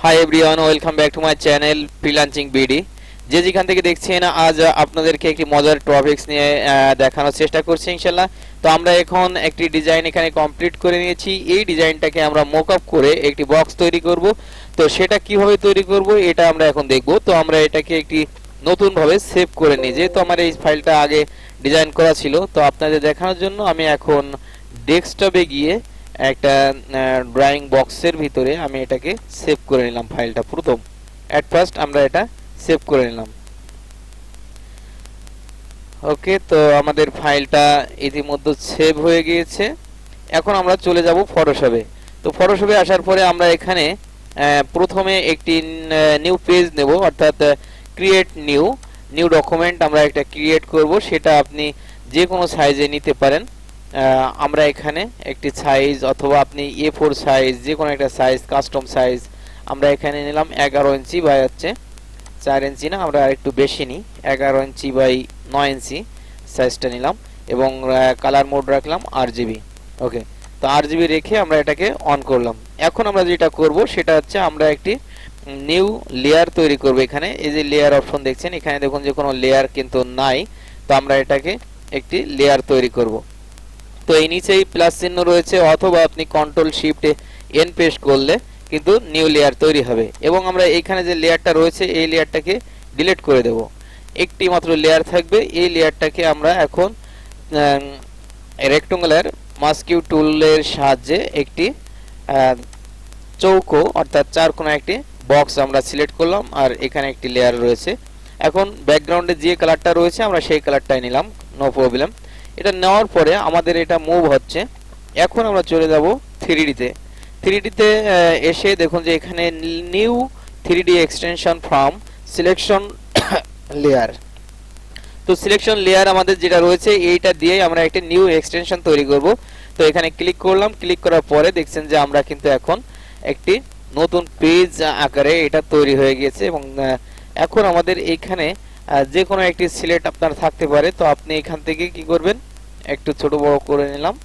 Hi everyone, welcome back to my channel freelancing BD. যে যেখান থেকে দেখছেন, আজ আপনাদেরকে একটি মজার টপিকস নিয়ে দেখানোর চেষ্টা করছি ইনশাল্লাহ। তো আমরা এখন একটি ডিজাইন এখানে কমপ্লিট করে নিয়েছি। এই ডিজাইনটাকে আমরা মকআপ করে একটি বক্স তৈরি করব। তো সেটা কিভাবে তৈরি করব এটা আমরা এখন দেখব। তো আমরা এটাকে একটি নতুনভাবে সেভ করে নিই, যেহেতু আমার এই ফাইলটা আগে ডিজাইন করা ছিল। তো আপনাদের দেখানোর জন্য আমি এখন ডেস্কটপে গিয়ে একটা ড্রয়িং বক্সের ভিতরে আমি এটাকে সেভ করে নিলাম ফাইলটা। প্রথম এট ফার্স্ট আমরা এটা সেভ করে নিলাম। ওকে, তো আমাদের ফাইলটা ইতিমধ্যে সেভ হয়ে গিয়েছে। এখন আমরা চলে যাব ফটোশপে। তো ফটোশপে আসার পরে আমরা এখানে প্রথমে একটি নিউ পেজ নেব, অর্থাৎ ক্রিয়েট নিউ ডকুমেন্ট আমরা একটা ক্রিয়েট করব। সেটা আপনি যে কোনো সাইজে নিতে পারেন। আমরা এখানে একটি সাইজ অথবা আপনি A4 সাইজ, যে কোনো একটা সাইজ, কাস্টম সাইজ আমরা এখানে নিলাম 11 ইঞ্চি বাই 4 ইঞ্চি না, আমরা একটু বেশি নিই, 11 ইঞ্চি বাই 9 ইঞ্চি সাইজটা নিলাম এবং কালার মোড রাখলাম RGB। ওকে, তো RGB রেখে আমরা এটাকে অন করলাম। এখন আমরা যেটা করব সেটা হচ্ছে আমরা একটি নিউ লেয়ার তৈরি করব। এখানে এই যে লেয়ার অপশন দেখছেন, এখানে দেখুন যে কোনো লেয়ার কিন্তু নাই। তো আমরা এটাকে একটি লেয়ার তৈরি করব। তো এই নিচেই প্লাস চিহ্ন রয়েছে, অথবা আপনি কন্ট্রোল শিফট এন প্রেস করলে কিন্তু নিউ লেয়ার তৈরি হবে। এবং আমরা এইখানে যে লেয়ারটা রয়েছে এই লেয়ারটাকে ডিলিট করে দেব। একটি মাত্র লেয়ার থাকবে। এই লেয়ারটাকে আমরা এখন রেক্ট্যাঙ্গুলার মাস্কিউ টুলের সাহায্যে একটি চৌকো অর্থাৎ চারকোনা একটি বক্স আমরা সিলেক্ট করলাম, আর এখানে একটি লেয়ার রয়েছে। এখন ব্যাকগ্রাউন্ডে যে কালারটা রয়েছে আমরা সেই কালারটাই নিলাম, নো প্রবলেম। এটা নেওয়ার পরে আমাদের এটা মুভ হচ্ছে। এখন আমরা চলে যাব 3D-তে। 3D-তে এসে দেখুন যে এখানে new 3D extension from selection layer. তো সিলেকশন লেয়ার আমাদের যেটা রয়েছে এইটা দিয়ে আমরা একটা নিউ এক্সটেনশন তৈরি করব। তো এখানে ক্লিক করলাম। ক্লিক করার পরে দেখছেন যে আমরা কিন্তু এখন একটি নতুন পেজ আকারে এটা তৈরি হয়ে গিয়েছে। এবং এখন আমাদের এইখানে যে কোনো একটি সিলেক্ট আপনার থাকতে পারে। তো আপনি এখান থেকে কি করবেন, একটু ছোট বড় করে নিলাম।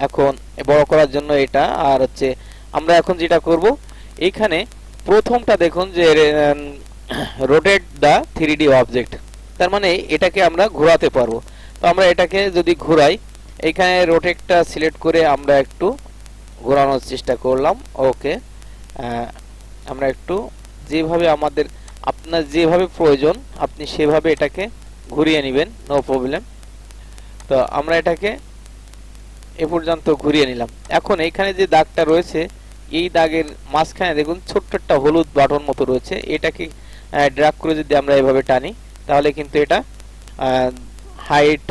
এখন বড় করার জন্য এটা, আর হচ্ছে আমরা এখন যেটা করব এইখানে প্রথমটা দেখুন যে রোটেট দা 3D অবজেক্ট, তার মানে এটাকে আমরা ঘোরাতে পারবো। তো আমরা এটাকে যদি ঘোরাই, এইখানে রোটেটটা সিলেক্ট করে আমরা একটু ঘোরানোর চেষ্টা করলাম। ওকে, আমরা একটু যেভাবে আপনার যেভাবে প্রয়োজন আপনি সেভাবে এটাকে ঘুরিয়ে নেবেন, নো প্রবলেম। তো আমরা এটাকে এ পর্যন্ত ঘুরিয়ে নিলাম। এখন এইখানে যে দাগটা রয়েছে এই দাগের মাঝখানে দেখুন ছোট্ট একটা হলুদ বাটন মতো রয়েছে। এটাকে ড্র্যাগ করে যদি আমরা এভাবে টানি তাহলে কিন্তু এটা হাইট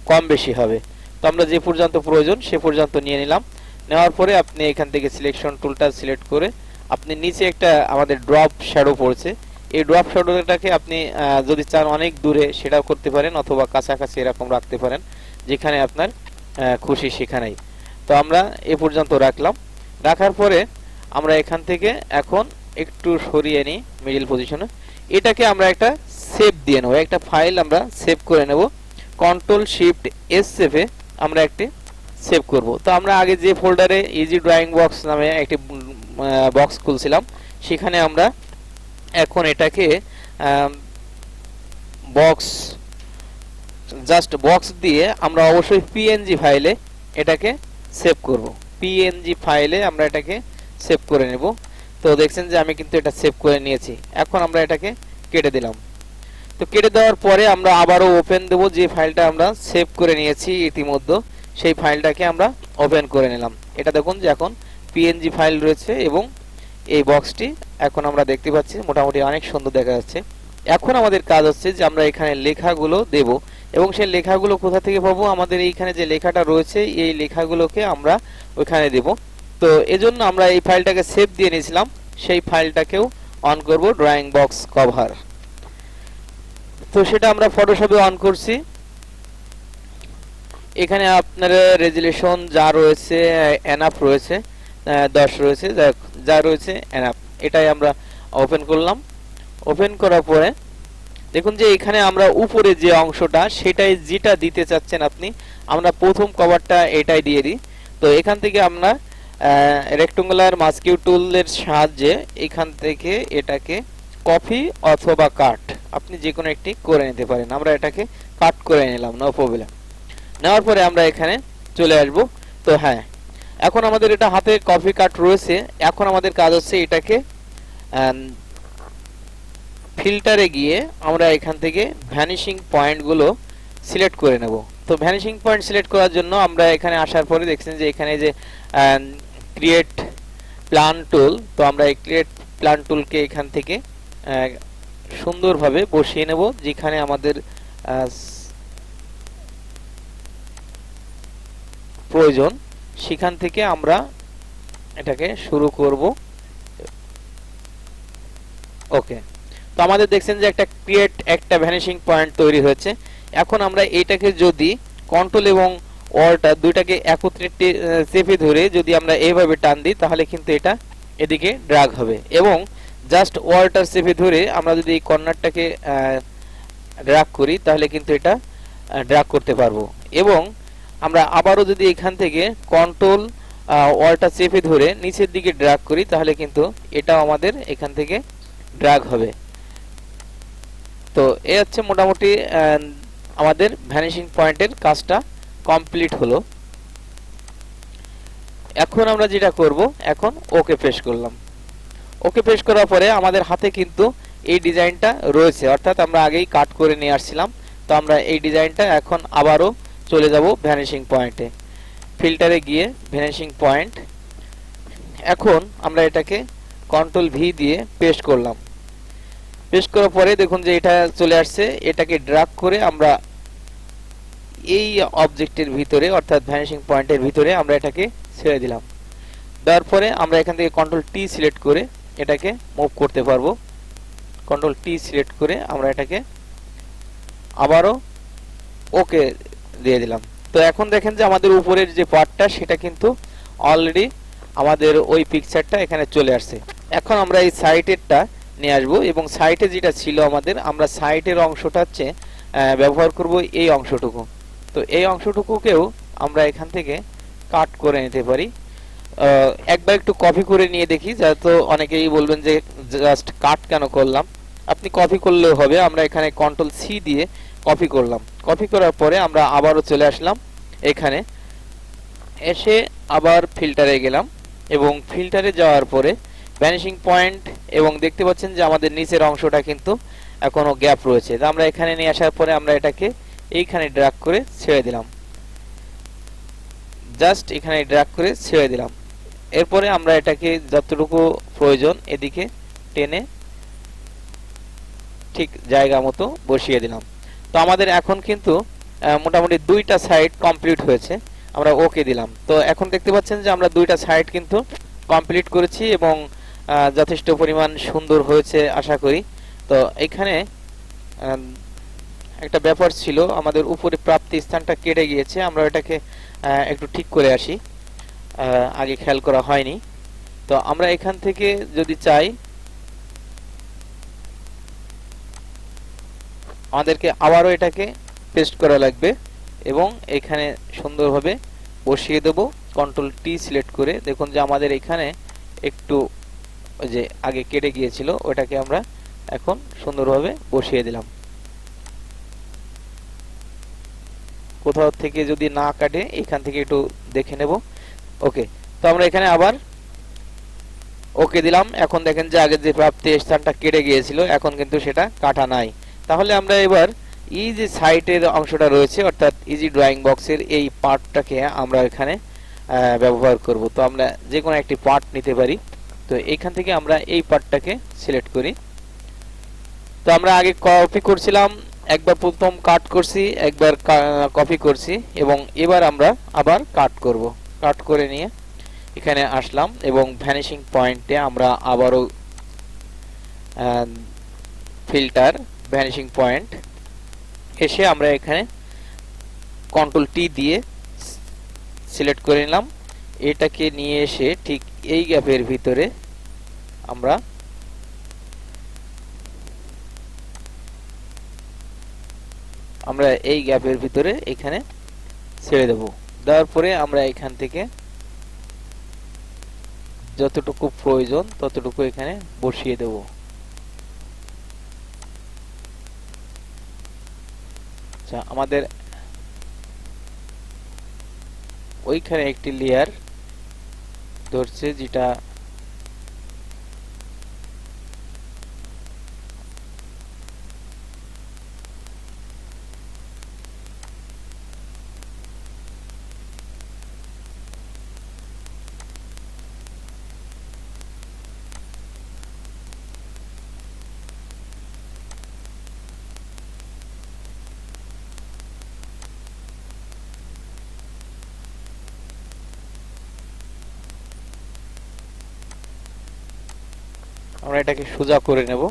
কম বেশি হবে। তো আমরা যে পর্যন্ত প্রয়োজন সে পর্যন্ত নিয়ে নিলাম। নেওয়ার পরে আপনি এখান থেকে সিলেকশন টুলটা সিলেক্ট করে আপনি নিচে একটা আমাদের ড্রপ শ্যাডো পড়ছে, এই ড্রপ শ্যাডোটাকে আপনি যদি চান অনেক দূরে সেটাও করতে পারেন, অথবা কাছাকাছি এরকম রাখতে পারেন, যেখানে আপনার খুশি সেখানেই। তো আমরা এ পর্যন্ত রাখলাম। রাখার পরে আমরা এখান থেকে এখন একটু সরিয়ে নিই মিডল পজিশনে। এটাকে আমরা একটা সেভ দিয়ে নেব, একটা ফাইল আমরা সেভ করে নেব। কন্ট্রোল শিফট এস সেভে আমরা একটি সেভ করব। তো আমরা আগে যে ফোল্ডারে ইজি ড্রয়িং বক্স নামে একটি বক্স খুলছিলাম সেখানে আমরা এখন এটাকে জাস্ট বক্স দিয়ে আমরা অবশ্যই পিএনজি ফাইলে এটাকে সেভ করব। পিএনজি ফাইলে আমরা এটাকে সেভ করে নেব। তো দেখছেন যে আমি কিন্তু এটা সেভ করে নিয়েছি। এখন আমরা এটাকে কেটে দিলাম। তো কেটে দেওয়ার পরে আমরা আবারও ওপেন দেব, যে ফাইলটা আমরা সেভ করে নিয়েছি ইতিমধ্যে সেই ফাইলটাকে আমরা ওপেন করে নিলাম। এটা দেখুন যে এখন পিএনজি ফাইল রয়েছে এবং এই বক্সটি এখন আমরা দেখতে পাচ্ছি মোটামুটি অনেক সুন্দর দেখা যাচ্ছে। এখন আমাদের কাজ হচ্ছে যে আমরা এখানে লেখাগুলো দেব, এবং সেই লেখাগুলো কোথা থেকে পাবো, আমাদের এইখানে যে লেখাটা রয়েছে এই লেখাগুলোকে আমরা ওইখানে দেব। তো এজন্য আমরা এই ফাইলটাকে সেভ দিয়ে নিয়েছিলাম, সেই ফাইলটাকেও অন করব, ড্রয়িং বক্স কভার। তো সেটা আমরা ফটোশপে অন করছি। এখানে আপনার রেজুলেশন যা রয়েছে এনাফ রয়েছে, 10 রয়েছে, যা রয়েছে এনাফ। এটাই আমরা ওপেন করলাম। ওপেন করার পরে দেখুন যে এখানে আমরা উপরে যে অংশটা সেটাই যেটা দিতে চাচ্ছেন আপনি, আমরা প্রথম কভারটা এটাই দিয়ে দিই। তো এখান থেকে আমরা রেক্ট্যাঙ্গুলার মাস্কিউ টুলের সাহায্যে এখান থেকে এটাকে কপি অথবা কাট আপনি যে কোনো একটি করে নিতে পারেন। আমরা এটাকে কাট করে নিলাম, নো প্রবলেম। নেওয়ার পরে আমরা এখানে চলে আসব। তো হ্যাঁ, এখন আমাদের এটা হাতে কপি কাট রয়েছে। এখন আমাদের কাজ হচ্ছে এটাকে ফিল্টারে গিয়ে আমরা এখান থেকে ভ্যানিশিং পয়েন্টগুলো সিলেক্ট করে নেব। তো ভ্যানিশিং পয়েন্ট সিলেক্ট করার জন্য আমরা এখানে আসার পরে দেখছেন যে এখানে যে ক্রিয়েট প্ল্যান টুল, তো আমরা এই ক্রিয়েট প্ল্যান টুলকে এখান থেকে সুন্দরভাবে বসিয়ে নেব যেখানে আমাদের প্রয়োজন, সেখান থেকে আমরা এটাকে শুরু করব। ওকে, তো আমাদের দেখছেন যে একটা ভ্যানিশিং পয়েন্ট তৈরি হয়েছে। এখন আমরা এইটাকে যদি কন্ট্রোল এবং অল্টা দুইটাকে একত্রে চেপে ধরে যদি আমরা এইভাবে টান দিই তাহলে কিন্তু এটা এদিকে ড্র্যাগ হবে, এবং জাস্ট অল্টার চেপে ধরে আমরা যদি এই কর্নারটাকে ড্র্যাগ করি তাহলে কিন্তু এটা ড্র্যাগ করতে পারবো। এবং আমরা আবারও যদি এখান থেকে কন্ট্রোল অল্টা চেপে ধরে নিচের দিকে ড্র্যাগ করি তাহলে কিন্তু এটাও আমাদের এখান থেকে ড্র্যাগ হবে। তো এই হচ্ছে মোটামুটি আমাদের ভ্যানিশিং পয়েন্টের কাজটা কমপ্লিট হলো। এখন আমরা যেটা করব, এখন ওকে প্রেস করলাম। ওকে প্রেস করার পরে আমাদের হাতে কিন্তু এই ডিজাইনটা রয়েছে, অর্থাৎ আমরা আগেই কাট করে নিয়ে আসছিলাম। তো আমরা এই ডিজাইনটা এখন আবারও চলে যাব ভ্যানিশিং পয়েন্টে, ফিল্টারে গিয়ে ভ্যানিশিং পয়েন্ট। এখন আমরা এটাকে কন্ট্রোল ভি দিয়ে পেস্ট করলাম। পেস্ট করার পরে দেখুন যে এটা চলে আসছে। এটাকে ড্র্যাগ করে আমরা এই অবজেক্টের ভিতরে, অর্থাৎ ভ্যানিশিং পয়েন্টের ভিতরে আমরা এটাকে ছেড়ে দিলাম। দেওয়ার পরে আমরা এখান থেকে কন্ট্রোল টি সিলেক্ট করে এটাকে মুভ করতে পারবো। কন্ট্রোল টি সিলেক্ট করে আমরা এটাকে আবারও ওকে দিয়ে দিলাম। তো এখন দেখেন যে আমাদের উপরের যে পার্টটা সেটা কিন্তু অলরেডি আমাদের ওই পিকচারটা এখানে চলে আসছে। এখন আমরা এই সাইটেরটা নিয়ে আসবো, এবং সাইটে যেটা ছিল আমাদের, আমরা সাইটের অংশটা হচ্ছে ব্যবহার করব এই অংশটুকু। তো এই অংশটুকুকেও আমরা এখান থেকে কাট করে নিতে পারি। একবার একটু কপি করে নিয়ে দেখি, যাতে অনেকেই বলবেন যে জাস্ট কাট কেন করলাম। আপনি কপি করলেও হবে। আমরা এখানে কন্ট্রোল সি দিয়ে কপি করলাম। কপি করার পরে আমরা আবারও চলে আসলাম এখানে, এসে আবার ফিল্টারে গেলাম, এবং ফিল্টারে যাওয়ার পরে ভ্যানিশিং পয়েন্ট, এবং দেখতে পাচ্ছেন যে আমাদের নিচের অংশটা কিন্তু এখনো গ্যাপ রয়েছে। তো আমরা এখানে নিয়ে আসার পরে আমরা এটাকে এইখানে ড্র্যাগ করে ছেড়ে দিলাম, জাস্ট এখানে ড্র্যাগ করে ছেড়ে দিলাম। এরপরে আমরা এটাকে যতটুকু প্রয়োজন এদিকে টেনে ঠিক জায়গা মতো বসিয়ে দিলাম। তো আমাদের এখন কিন্তু মোটামুটি দুইটা সাইড কমপ্লিট হয়েছে। আমরা ওকে দিলাম। তো এখন দেখতে পাচ্ছেন যে আমরা দুইটা সাইড কিন্তু কমপ্লিট করেছি, এবং যথেষ্ট পরিমাণ সুন্দর হয়েছে আশা করি। তো এখানে একটা ব্যাপার ছিল, আমাদের উপরে প্রাপ্তি স্থানটা কেটে গিয়েছে। আমরা এটাকে একটু ঠিক করে আসি, আগে খেয়াল করা হয়নি। তো আমরা এখান থেকে যদি চাই, আমাদেরকে আবারও এটাকে পেস্ট করা লাগবে, এবং এখানে সুন্দরভাবে বসিয়ে দেব। কন্ট্রোল টি সিলেক্ট করে দেখুন যে আমাদের এখানে একটু যে আগে কেটে গিয়েছিল ওটাকে আমরা এখন সুন্দরভাবে বসিয়ে দিলাম। কোথাও থেকে যদি না কাটে এখান থেকে একটু দেখে নেব। ওকে, তো আমরা এখানে আবার ওকে দিলাম। এখন দেখেন যে আগে যে প্রাপ্তি স্থানটা কেটে গিয়েছিল এখন কিন্তু সেটা কাটা নাই। তাহলে আমরা এবার এই যে সাইটের অংশটা রয়েছে, অর্থাৎ ইজি ড্রয়িং বক্সের এই পার্টটাকে আমরা এখানে ব্যবহার করব। তো আমরা যে কোনো একটি পার্ট নিতে পারি। তো এখান থেকে আমরা এই পার্টটাকে সিলেক্ট করি। তো আমরা আগে কপি করছিলাম, একবার প্রথম কাট করছি, একবার কপি করছি, এবং এবার আমরা আবার কাট করব। কাট করে নিয়ে এখানে আসলাম, এবং ভ্যানিশিং পয়েন্টে আমরা আবারও ফিল্টার ভ্যানিশিং পয়েন্ট এসে আমরা এখানে কন্ট্রোল টি দিয়ে সিলেক্ট করে নিলাম। এটাকে নিয়ে এসে ঠিক এই গ্যাপের ভিতরে আমরা এই গ্যাপের ভিতরে এখানে ছেড়ে দেব। দেওয়ার পরে আমরা এখান থেকে যতটুকু প্রয়োজন ততটুকু এখানে বসিয়ে দেব। আচ্ছা, আমাদের ওইখানে একটি লেয়ার ধরছে যেটা আমরা এটাকে সোজা করে নেব।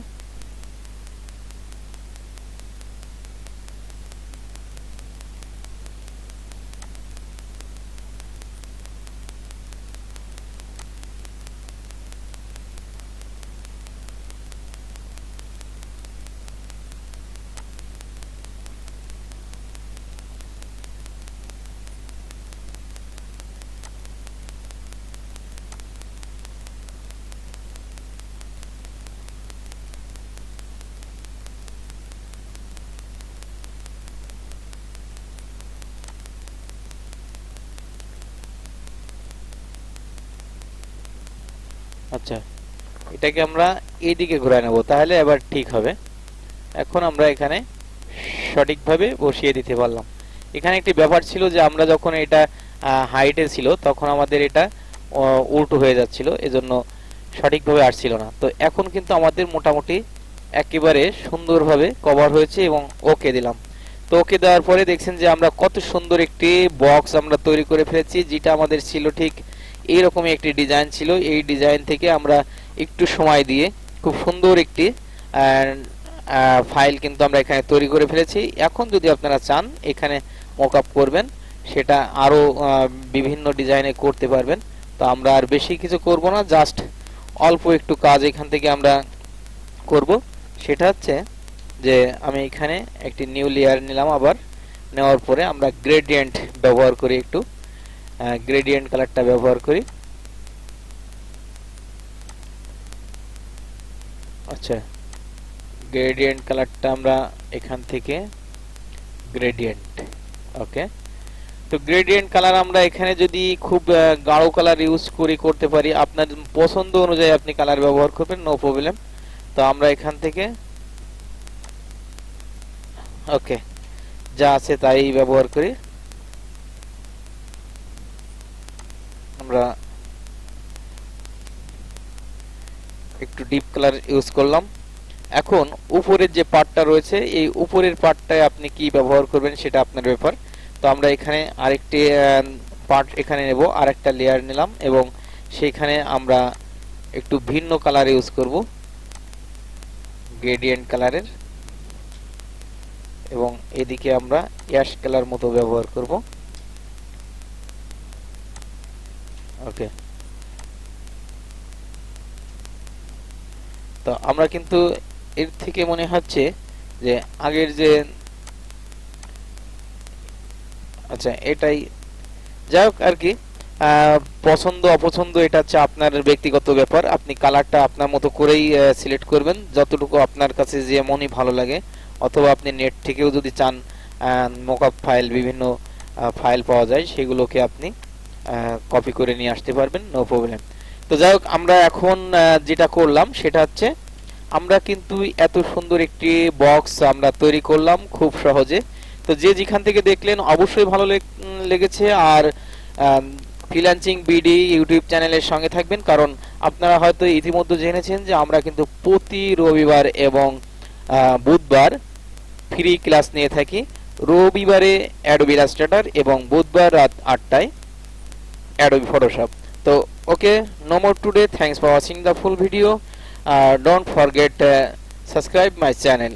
আচ্ছা, এটাকে আমরা এইদিকে ঘুরায় নেব, তাহলে এবার ঠিক হবে। এখন আমরা এখানে সঠিকভাবে বসিয়ে দিতে পারলাম। এখানে একটি ব্যাপার ছিল যে আমরা যখন এটা হাইটে ছিল তখন আমাদের এটা উল্টো হয়ে যাচ্ছিল, এজন্য সঠিকভাবে আসছিল না। তো এখন কিন্তু আমাদের মোটামুটি একেবারে সুন্দরভাবে কভার হয়েছে এবং ওকে দিলাম। তো ওকে দেওয়ার পরে দেখছেন যে আমরা কত সুন্দর একটি বক্স আমরা তৈরি করে ফেলেছি, যেটা আমাদের ছিল ঠিক এইরকমই একটি ডিজাইন ছিল। এই ডিজাইন থেকে আমরা একটু সময় দিয়ে খুব সুন্দর একটি ফাইল কিন্তু আমরা এখানে তৈরি করে ফেলেছি। এখন যদি আপনারা চান এখানে মকআপ করবেন, সেটা আরো বিভিন্ন ডিজাইনে করতে পারবেন। তো আমরা আর বেশি কিছু করব না, জাস্ট অল্প একটু কাজ এখান থেকে আমরা করব। সেটা হচ্ছে যে আমি এখানে একটি নিউ লেয়ার নিলাম, আবার নেওয়ার পরে আমরা গ্রেডিয়েন্ট ব্যবহার করি, একটু গ্রেডিয়েন্ট কালারটা ব্যবহার করি। আচ্ছা, গ্রেডিয়েন্ট কালারটা আমরা এখান থেকে গ্রেডিয়েন্ট, ওকে। তো গ্রেডিয়েন্ট কালার আমরা এখানে যদি খুব গাঢ় কালার ইউজ করি করতে পারি, আপনার পছন্দ অনুযায়ী আপনি কালার ব্যবহার করবেন, নো প্রবলেম। তো আমরা এখান থেকে ওকে যা আছে তাই ব্যবহার করি। আমরা একটু ডিপ কালার ইউজ করলাম। এখন উপরের যে পার্টটা রয়েছে, এই উপরের পার্টটায় আপনি কি ব্যবহার করবেন সেটা আপনার ব্যাপার। তো আমরা এখানে আরেকটি পার্ট এখানে নেব, আরেকটা লেয়ার নিলাম এবং সেইখানে আমরা একটু ভিন্ন কালার ইউজ করব, গ্রেডিয়েন্ট কালারের, এবং এদিকে আমরা অ্যাশ কালার মতো ব্যবহার করব, ওকে। তো আমরা কিন্তু এর থেকে মনে হচ্ছে যে আগের যে, আচ্ছা এটাই, যাই হোক আর কি, পছন্দ অপছন্দ এটা হচ্ছে আপনার ব্যক্তিগত ব্যাপার। আপনি কালারটা আপনার মতো করেই সিলেক্ট করবেন, যতটুকু আপনার কাছে যে মনই ভালো লাগে। অথবা আপনি নেট থেকেও যদি চান, মকআপ ফাইল, বিভিন্ন ফাইল পাওয়া যায়, সেগুলোকে আপনি কপি করে নিয়ে আসতে পারবেন, নো প্রবলেম। তো যাই হোক, আমরা এখন যেটা করলাম সেটা হচ্ছে আমরা কিন্তু এত সুন্দর একটি বক্স আমরা তৈরি করলাম খুব সহজে। তো যে যেখান থেকে দেখলেন অবশ্যই ভালো লেগেছে, আর ফ্রিল্যান্সিং বিডি ইউটিউব চ্যানেলের সঙ্গে থাকবেন, কারণ আপনারা হয়তো ইতিমধ্যে জেনেছেন যে আমরা কিন্তু প্রতি রবিবার এবং বুধবার ফ্রি ক্লাস নিয়ে থাকি। রবিবারে অ্যাডোবি ইলাস্ট্রেটর এবং বুধবার রাত 8টায় অ্যাডোবি ফটোশপ। তো ওকে, no more today. Thanks for watching the full video. Don't forget subscribe my channel.